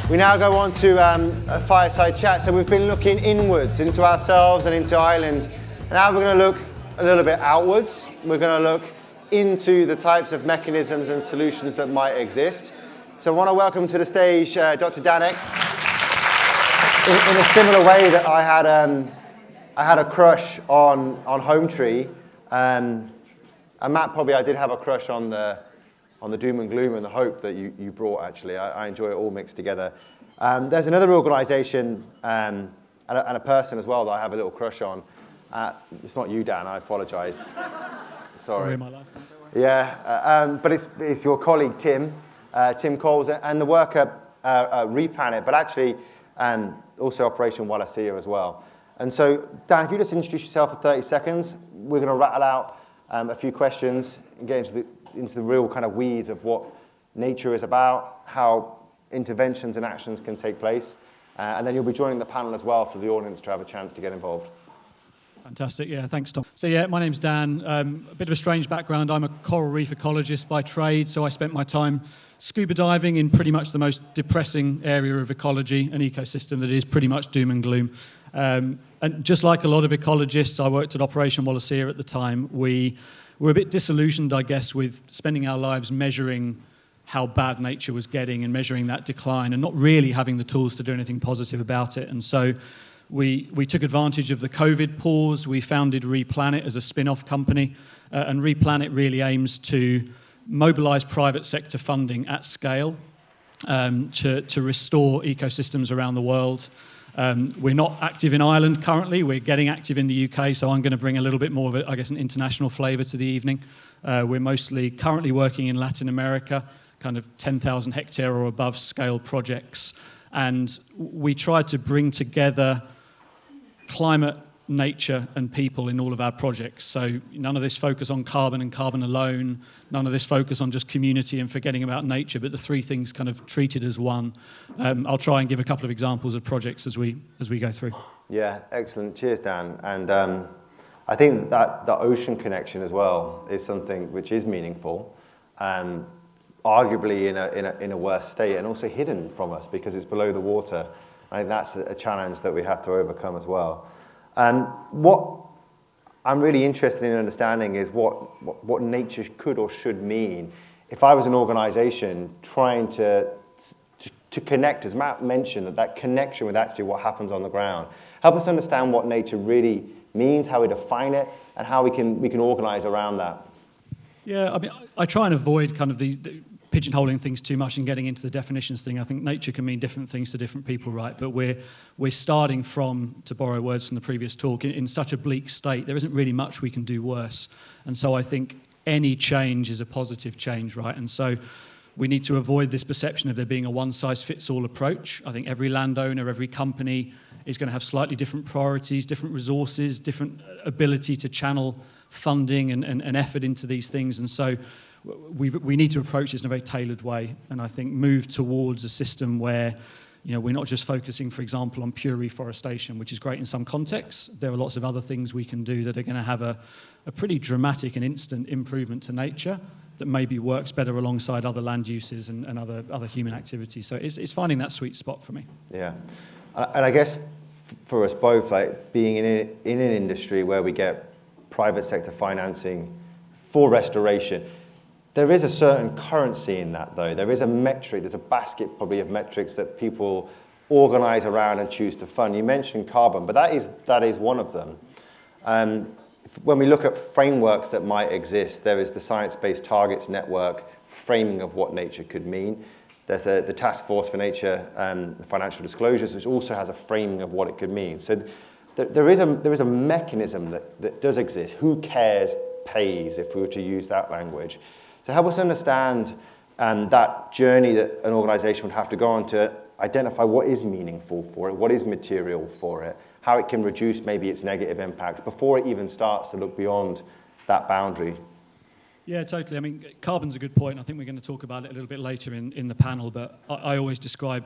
We now go on to a fireside chat. So we've been looking inwards into ourselves and into Ireland. And now we're going to look a little bit outwards. We're going to look into the types of mechanisms and solutions that might exist. So I want to welcome to the stage Dr. Dan Exton. In a similar way that I had a crush on Home Tree, and Matt, probably I did have a crush on the doom and gloom and the hope that you brought, actually. I enjoy it all mixed together. There's another organisation and a person as well that I have a little crush on. It's not you, Dan, I apologise. Sorry. My life. Yeah, but it's your colleague, Tim Coles, and the work at rePLANET, but actually also Operation Wallacea as well. And so, Dan, if you just introduce yourself for 30 seconds, we're going to rattle out a few questions and get into the real kind of weeds of what nature is about, how interventions and actions can take place, and then you'll be joining the panel as well for the audience to have a chance to get involved. Fantastic, yeah, thanks, Tom. So yeah, my name's Dan. A bit of a strange background. I'm a coral reef ecologist by trade, so I spent my time scuba diving in pretty much the most depressing area of ecology, an ecosystem that is pretty much doom and gloom. And just like a lot of ecologists, I worked at Operation Wallacea at the time. We were a bit disillusioned, I guess, with spending our lives measuring how bad nature was getting and measuring that decline and not really having the tools to do anything positive about it. And so we took advantage of the COVID pause. We founded rePLANET as a spin-off company, and rePLANET really aims to mobilise private sector funding at scale to restore ecosystems around the world. We're not active in Ireland currently. We're getting active in the UK, so I'm going to bring a little bit more of, an international flavour to the evening. We're mostly currently working in Latin America, kind of 10,000 hectare or above scale projects, and we try to bring together climate, nature and people in all of our projects. So none of this focus on carbon and carbon alone, none of this focus on just community and forgetting about nature, but the three things kind of treated as one. I'll try and give a couple of examples of projects as we go through. Yeah, excellent. Cheers, Dan. And I think that the ocean connection as well is something which is meaningful, arguably in a worse state and also hidden from us because it's below the water. I think that's a challenge that we have to overcome as well. What I'm really interested in understanding is what nature could or should mean. If I was an organisation trying to connect, as Matt mentioned, that connection with actually what happens on the ground, help us understand what nature really means, how we define it, and how we can organise around that. Yeah, I mean, I try and avoid kind of the pigeonholing things too much and getting into the definitions thing. I think nature can mean different things to different people, right? But we're starting from, to borrow words from the previous talk, in such a bleak state, there isn't really much we can do worse. And so I think any change is a positive change, right? And so we need to avoid this perception of there being a one-size-fits-all approach. I think every landowner, every company is going to have slightly different priorities, different resources, different ability to channel funding and effort into these things. And so we need to approach this in a very tailored way, and I think move towards a system where we're not just focusing, for example, on pure reforestation, which is great in some contexts. There are lots of other things we can do that are going to have a pretty dramatic and instant improvement to nature that maybe works better alongside other land uses and other human activities. So it's finding that sweet spot for me. Yeah, and I guess for us both, like being in an industry where we get private sector financing for restoration, there is a certain currency in that, though. There is a metric, there's a basket probably of metrics that people organise around and choose to fund. You mentioned carbon, but that is one of them. When we look at frameworks that might exist, there is the Science-Based Targets Network framing of what nature could mean. There's the Task Force for Nature Financial Disclosures, which also has a framing of what it could mean. So there is a mechanism that does exist. Who cares pays, if we were to use that language. So help us understand that journey that an organisation would have to go on to identify what is meaningful for it, what is material for it, how it can reduce maybe its negative impacts before it even starts to look beyond that boundary. Yeah, totally. I mean, carbon's a good point. I think we're going to talk about it a little bit later in the panel, but I always describe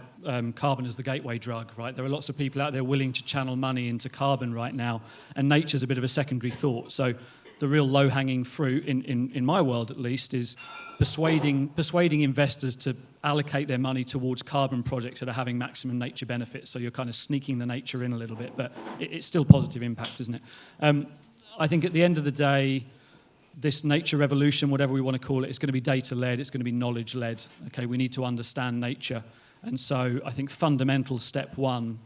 carbon as the gateway drug, right? There are lots of people out there willing to channel money into carbon right now, and nature's a bit of a secondary thought. So the real low-hanging fruit, in my world at least, is persuading investors to allocate their money towards carbon projects that are having maximum nature benefits. So you're kind of sneaking the nature in a little bit, but it's still positive impact, isn't it? I think at the end of the day, this nature revolution, whatever we want to call it, is going to be data-led, it's going to be knowledge-led. Okay, we need to understand nature. And so I think fundamental step one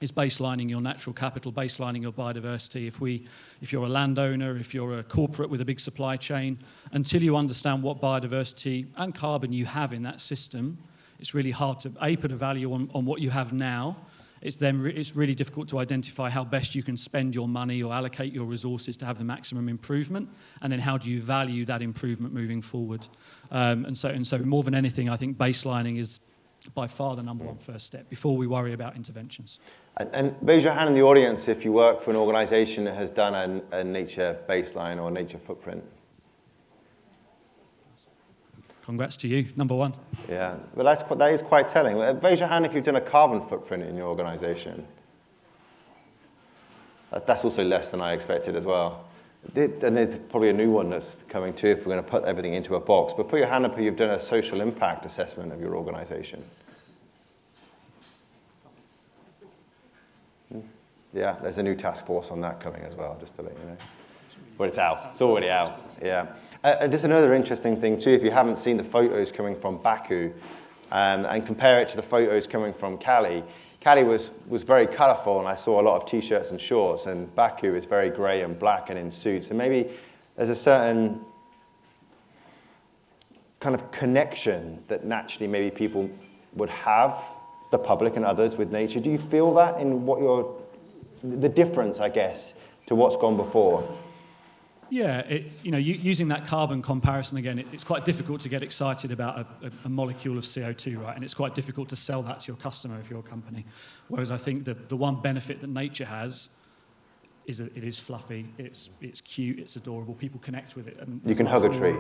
is baselining your natural capital, baselining your biodiversity. If you're a landowner, if you're a corporate with a big supply chain, until you understand what biodiversity and carbon you have in that system, it's really hard to, A, put a value on what you have now. It's really difficult to identify how best you can spend your money or allocate your resources to have the maximum improvement, and then how do you value that improvement moving forward. And so more than anything, I think baselining is by far the number one first step before we worry about interventions. And raise your hand in the audience if you work for an organisation that has done a nature baseline or nature footprint. Congrats to you, number one. Yeah, well, that is quite telling. Raise your hand if you've done a carbon footprint in your organisation. That's also less than I expected as well. And there's probably a new one that's coming too if we're going to put everything into a box. But put your hand up if you've done a social impact assessment of your organisation. Yeah, there's a new task force on that coming as well, just to let you know. But it's out. It's already out. Yeah. Just another interesting thing too, if you haven't seen the photos coming from Baku, and compare it to the photos coming from Cali. Cali was very colourful, and I saw a lot of t-shirts and shorts, and Baku is very grey and black and in suits. And maybe there's a certain kind of connection that naturally maybe people would have, the public and others, with nature. Do you feel that in the difference, I guess, to what's gone before? Yeah, using that carbon comparison again, it's quite difficult to get excited about a molecule of CO2, right? And it's quite difficult to sell that to your customer if you're a company. Whereas I think that the one benefit that nature has is that it is fluffy, it's cute, it's adorable. People connect with it. And you can hug a tree.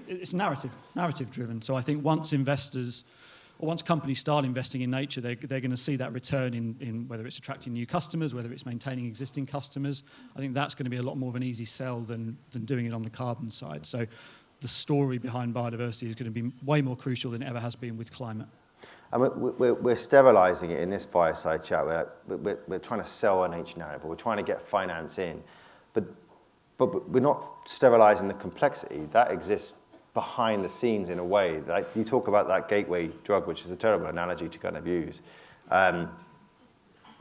It's narrative driven. So I think once companies start investing in nature, they're going to see that return in whether it's attracting new customers, whether it's maintaining existing customers. I think that's going to be a lot more of an easy sell than doing it on the carbon side. So the story behind biodiversity is going to be way more crucial than it ever has been with climate. And we're sterilising it in this fireside chat. We're trying to sell a nature narrative, we're trying to get finance in. But we're not sterilising the complexity that exists behind the scenes in a way. Like you talk about that gateway drug, which is a terrible analogy to kind of use. In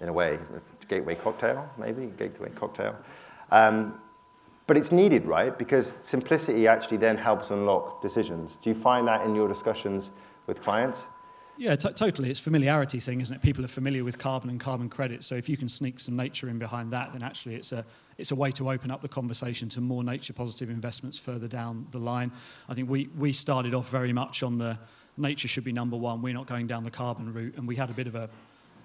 a way, it's a gateway cocktail, maybe, gateway cocktail. But it's needed, right? Because simplicity actually then helps unlock decisions. Do you find that in your discussions with clients? Yeah, totally. It's a familiarity thing, isn't it? People are familiar with carbon and carbon credits, so if you can sneak some nature in behind that, then actually it's a way to open up the conversation to more nature-positive investments further down the line. I think we started off very much on the nature should be number one, we're not going down the carbon route, and we had a bit of a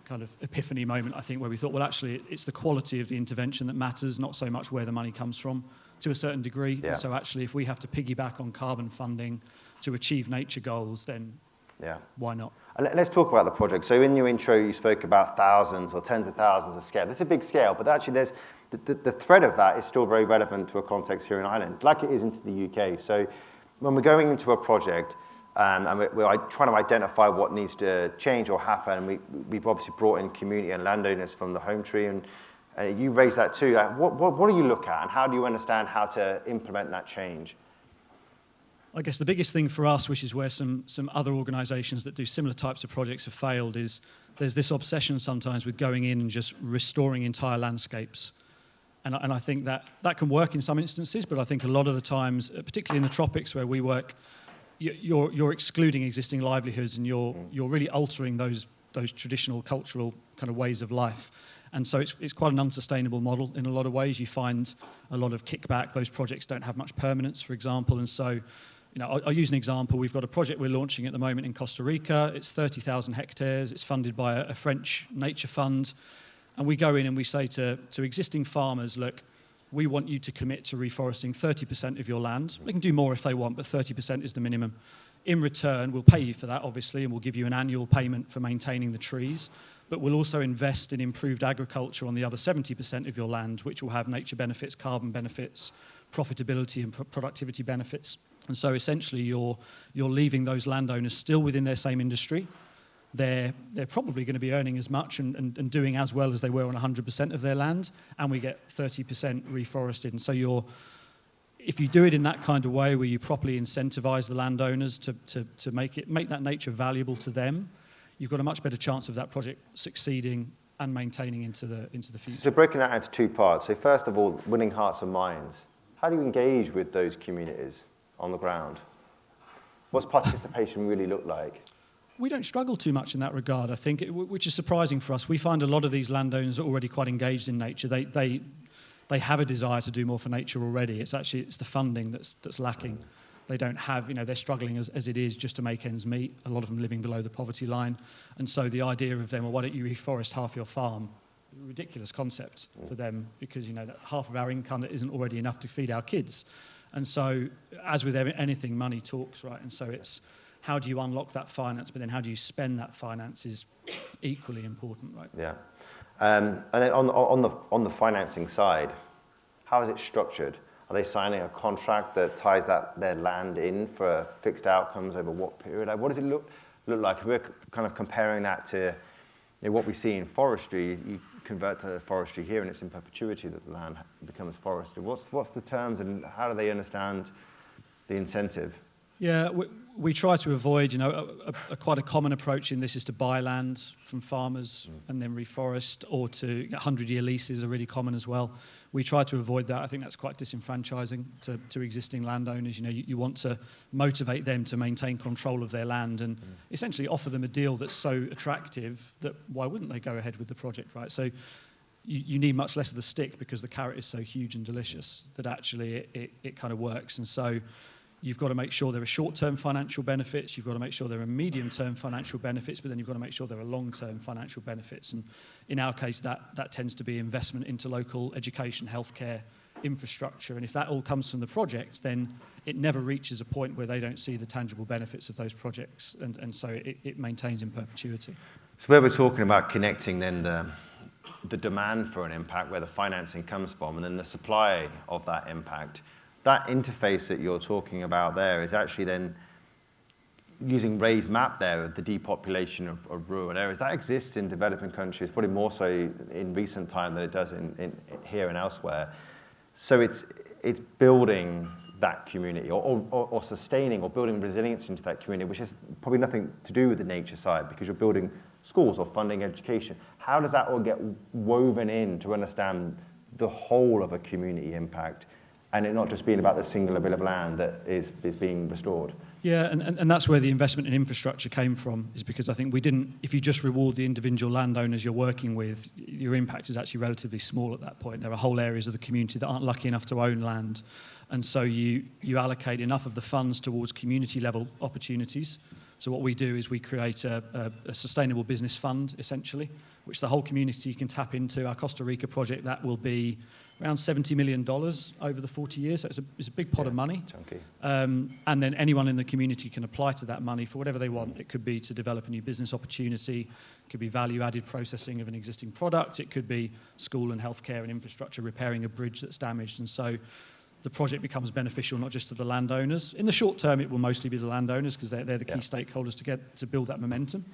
kind of epiphany moment, I think, where we thought, well, actually, it's the quality of the intervention that matters, not so much where the money comes from, to a certain degree. Yeah. So actually, if we have to piggyback on carbon funding to achieve nature goals, then why not? And let's talk about the project. So in your intro, you spoke about thousands or tens of thousands of scale. That's a big scale, but actually there's the thread of that is still very relevant to a context here in Ireland, like it is into the UK. So when we're going into a project and we're trying to identify what needs to change or happen, and we've obviously brought in community and landowners from the home tree, and you raised that too. What do you look at, and how do you understand how to implement that change? I guess the biggest thing for us, which is where some other organisations that do similar types of projects have failed, is there's this obsession sometimes with going in and just restoring entire landscapes. And I think that can work in some instances, but I think a lot of the times, particularly in the tropics where we work, you're excluding existing livelihoods, and you're really altering those traditional cultural kind of ways of life. And so it's quite an unsustainable model in a lot of ways. You find a lot of kickback. Those projects don't have much permanence, for example. And so, I'll use an example. We've got a project we're launching at the moment in Costa Rica. It's 30,000 hectares. It's funded by a French nature fund. And we go in and we say to existing farmers, look, we want you to commit to reforesting 30% of your land. They can do more if they want, but 30% is the minimum. In return, we'll pay you for that, obviously, and we'll give you an annual payment for maintaining the trees. But we'll also invest in improved agriculture on the other 70% of your land, which will have nature benefits, carbon benefits, profitability and productivity benefits. And so essentially you're leaving those landowners still within their same industry. They're probably going to be earning as much and doing as well as they were on 100% of their land, and we get 30% reforested. And so if you do it in that kind of way, where you properly incentivize the landowners to make that nature valuable to them, you've got a much better chance of that project succeeding and maintaining into the future. So breaking that into two parts. So first of all, winning hearts and minds. How do you engage with those communities on the ground? What's participation really look like? We don't struggle too much in that regard, I think, which is surprising for us. We find a lot of these landowners are already quite engaged in nature. They have a desire to do more for nature already. It's the funding that's lacking. They don't have, they're struggling as it is just to make ends meet, a lot of them living below the poverty line. And so the idea of them, well, why don't you reforest half your farm? Ridiculous concept for them, because, that half of our income that isn't already enough to feed our kids. And so, as with anything, money talks, right? And so it's, how do you unlock that finance, but then how do you spend that finance is equally important, right? Yeah. And then on the financing side, how is it structured? Are they signing a contract that ties their land in for fixed outcomes over what period? What does it look like? If we're kind of comparing that to what we see in forestry, you convert to forestry here and it's in perpetuity that the land becomes forested. What's the terms and how do they understand the incentive? Yeah, we try to avoid, quite a common approach in this is to buy land from farmers and then reforest, or to 100-year leases are really common as well. We try to avoid that. I think that's quite disenfranchising to existing landowners. You want to motivate them to maintain control of their land and essentially offer them a deal that's so attractive that why wouldn't they go ahead with the project, right? So you need much less of the stick because the carrot is so huge and delicious that actually it kind of works. And so you've got to make sure there are short-term financial benefits, you've got to make sure there are medium-term financial benefits, but then you've got to make sure there are long-term financial benefits. And in our case, that tends to be investment into local education, healthcare, infrastructure. And if that all comes from the project, then it never reaches a point where they don't see the tangible benefits of those projects. And so it maintains in perpetuity. So where we're talking about connecting then the demand for an impact, where the financing comes from, and then the supply of that impact, that interface that you're talking about there is actually then using Ray's map there of the depopulation of rural areas. That exists in developing countries, probably more so in recent time than it does in here and elsewhere. So it's building that community or sustaining or building resilience into that community, which has probably nothing to do with the nature side because you're building schools or funding education. How does that all get woven in to understand the whole of a community impact? And it not just being about the singular bit of land that is being restored. Yeah, and that's where the investment in infrastructure came from, is because I think if you just reward the individual landowners you're working with, your impact is actually relatively small at that point. There are whole areas of the community that aren't lucky enough to own land. And so you allocate enough of the funds towards community level opportunities. So what we do is we create a sustainable business fund, essentially, which the whole community can tap into. Our Costa Rica project, that will be around $70 million over the 40 years. So it's a big pot of money. Chunky. And then anyone in the community can apply to that money for whatever they want. It could be to develop a new business opportunity. It could be value-added processing of an existing product. It could be school and healthcare and infrastructure, repairing a bridge that's damaged. And so the project becomes beneficial not just to the landowners. In the short term, it will mostly be the landowners because they're the key stakeholders to build that momentum.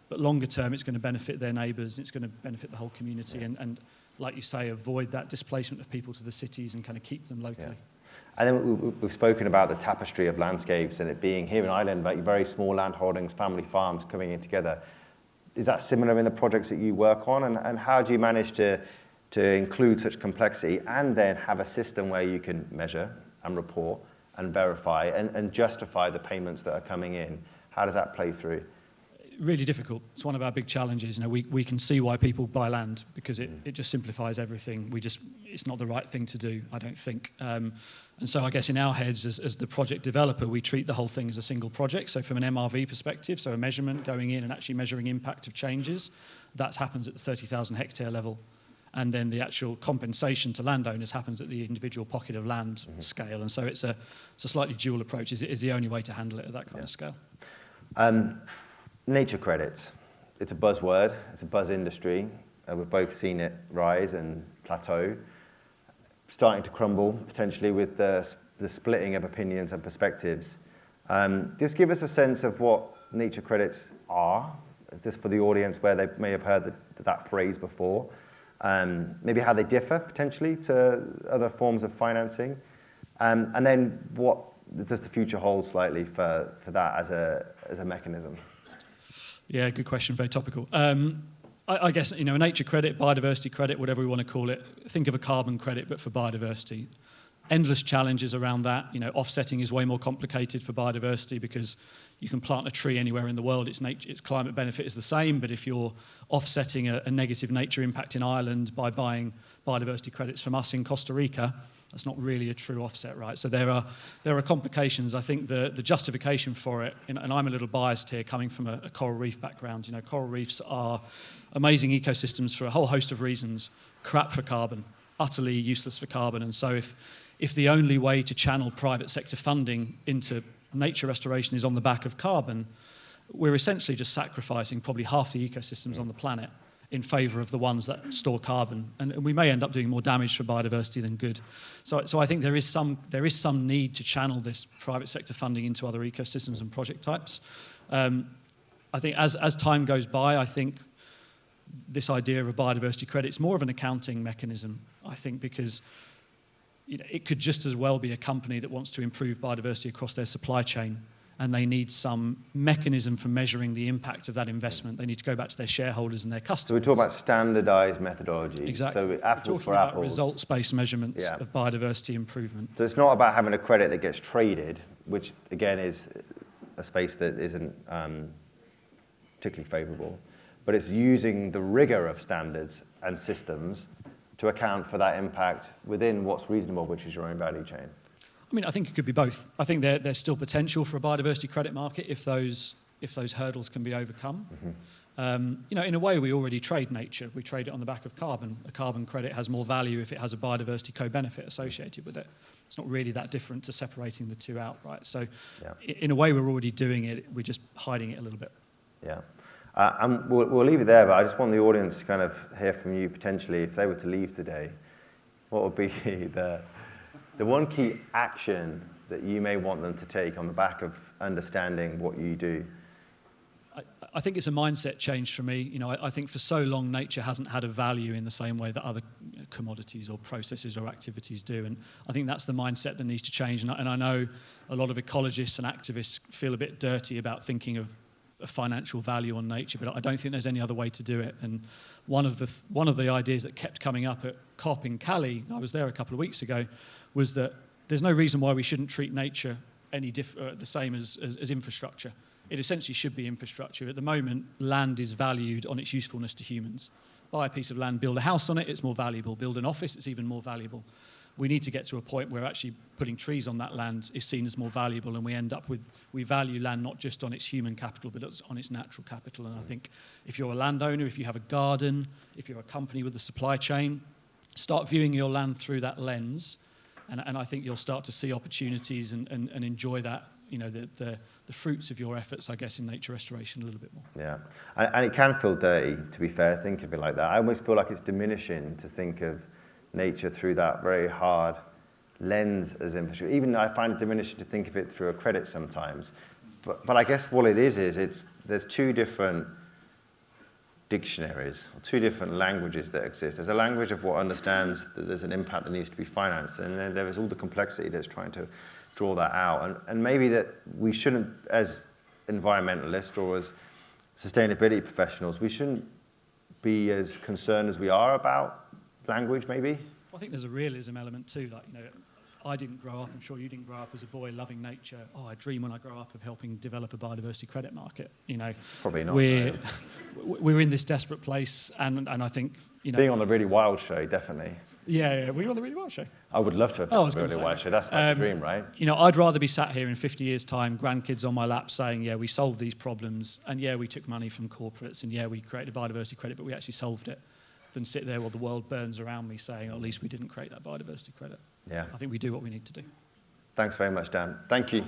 But longer term, it's going to benefit their neighbours. It's going to benefit the whole community. And like you say, avoid that displacement of people to the cities and kind of keep them locally. Yeah. And then we've spoken about the tapestry of landscapes and it being here in Ireland, about very small land holdings, family farms coming in together. Is that similar in the projects that you work on? And how do you manage to include such complexity and then have a system where you can measure and report and verify and justify the payments that are coming in? How does that play through? Really difficult. It's one of our big challenges. We can see why people buy land because it just simplifies everything. It's not the right thing to do, I don't think. And so I guess in our heads as the project developer, we treat the whole thing as a single project. So from an MRV perspective, so a measurement going in and actually measuring impact of changes, that happens at the 30,000 hectare level. And then the actual compensation to landowners happens at the individual pocket of land scale. And so it's a slightly dual approach. Is the only way to handle it at that kind of scale. Nature credits. It's a buzzword. It's a buzz industry. We've both seen it rise and plateau. starting to crumble, potentially with the splitting of opinions and perspectives. Just give us a sense of what nature credits are, just for the audience where they may have heard that phrase before. Maybe how they differ potentially to other forms of financing. And then what does the future hold slightly for that as a mechanism? Yeah, good question, very topical. I guess, a nature credit, biodiversity credit, whatever we want to call it, think of a carbon credit, but for biodiversity. Endless challenges around that. Offsetting is way more complicated for biodiversity because you can plant a tree anywhere in the world, its climate benefit is the same, but if you're offsetting a negative nature impact in Ireland by buying biodiversity credits from us in Costa Rica, that's not really a true offset, right? So there are complications. I think the justification for it, and I'm a little biased here coming from a coral reef background, coral reefs are amazing ecosystems for a whole host of reasons, crap for carbon, utterly useless for carbon, and so if the only way to channel private sector funding into nature restoration is on the back of carbon, we're essentially just sacrificing probably half the ecosystems on the planet in favour of the ones that store carbon, and we may end up doing more damage for biodiversity than good. So I think there is some need to channel this private sector funding into other ecosystems and project types. I think as time goes by, I think this idea of a biodiversity credit is more of an accounting mechanism, I think, because it could just as well be a company that wants to improve biodiversity across their supply chain, and they need some mechanism for measuring the impact of that investment. They need to go back to their shareholders and their customers. So we talk about standardized methodology. Exactly. So apples for about apples. Results-based measurements of biodiversity improvement. So it's not about having a credit that gets traded, which again is a space that isn't particularly favourable, but it's using the rigour of standards and systems to account for that impact within what's reasonable, which is your own value chain. I think it could be both. I think there's still potential for a biodiversity credit market if those hurdles can be overcome. Mm-hmm. In a way, we already trade nature. We trade it on the back of carbon. A carbon credit has more value if it has a biodiversity co-benefit associated with it. It's not really that different to separating the two out, right? So in a way, we're already doing it. We're just hiding it a little bit. Yeah. And we'll leave it there, but I just want the audience to kind of hear from you potentially, if they were to leave today, what would be the one key action that you may want them to take on the back of understanding what you do? I think it's a mindset change for me. I think for so long nature hasn't had a value in the same way that other commodities or processes or activities do, and I think that's the mindset that needs to change. And I know a lot of ecologists and activists feel a bit dirty about thinking of a financial value on nature, but I don't think there's any other way to do it. And one of the ideas that kept coming up at COP in Cali, I was there a couple of weeks ago, was that there's no reason why we shouldn't treat nature the same as infrastructure. It essentially should be infrastructure. At the moment, land is valued on its usefulness to humans. Buy a piece of land, build a house on it, it's more valuable. Build an office, it's even more valuable. We need to get to a point where actually putting trees on that land is seen as more valuable, and we end up with, we value land not just on its human capital, but on its natural capital. And I think if you're a landowner, if you have a garden, if you're a company with a supply chain, start viewing your land through that lens, and I think you'll start to see opportunities and enjoy that, the fruits of your efforts, I guess, in nature restoration a little bit more. Yeah, and it can feel dirty, to be fair, think of it like that. I almost feel like it's diminishing to think of nature through that very hard lens as infrastructure. Even I find it diminishing to think of it through a credit sometimes. But I guess what it is there's two different dictionaries, or two different languages that exist. There's a language of what understands that there's an impact that needs to be financed, and then there is all the complexity that's trying to draw that out. And maybe that we shouldn't, as environmentalists or as sustainability professionals, we shouldn't be as concerned as we are about language, maybe? I think there's a realism element too. I didn't grow up, I'm sure you didn't grow up as a boy loving nature. I dream when I grow up of helping develop a biodiversity credit market. Probably not. We're in this desperate place, and I think, being on the Really Wild show, definitely. Yeah. Were you on the Really Wild show? I would love to have been on the Really Wild show. That's like the dream, right? I'd rather be sat here in 50 years' time, grandkids on my lap saying, we solved these problems, and we took money from corporates, and we created a biodiversity credit, but we actually solved it, than sit there while the world burns around me saying, at least we didn't create that biodiversity credit. Yeah. I think we do what we need to do. Thanks very much, Dan. Thank you.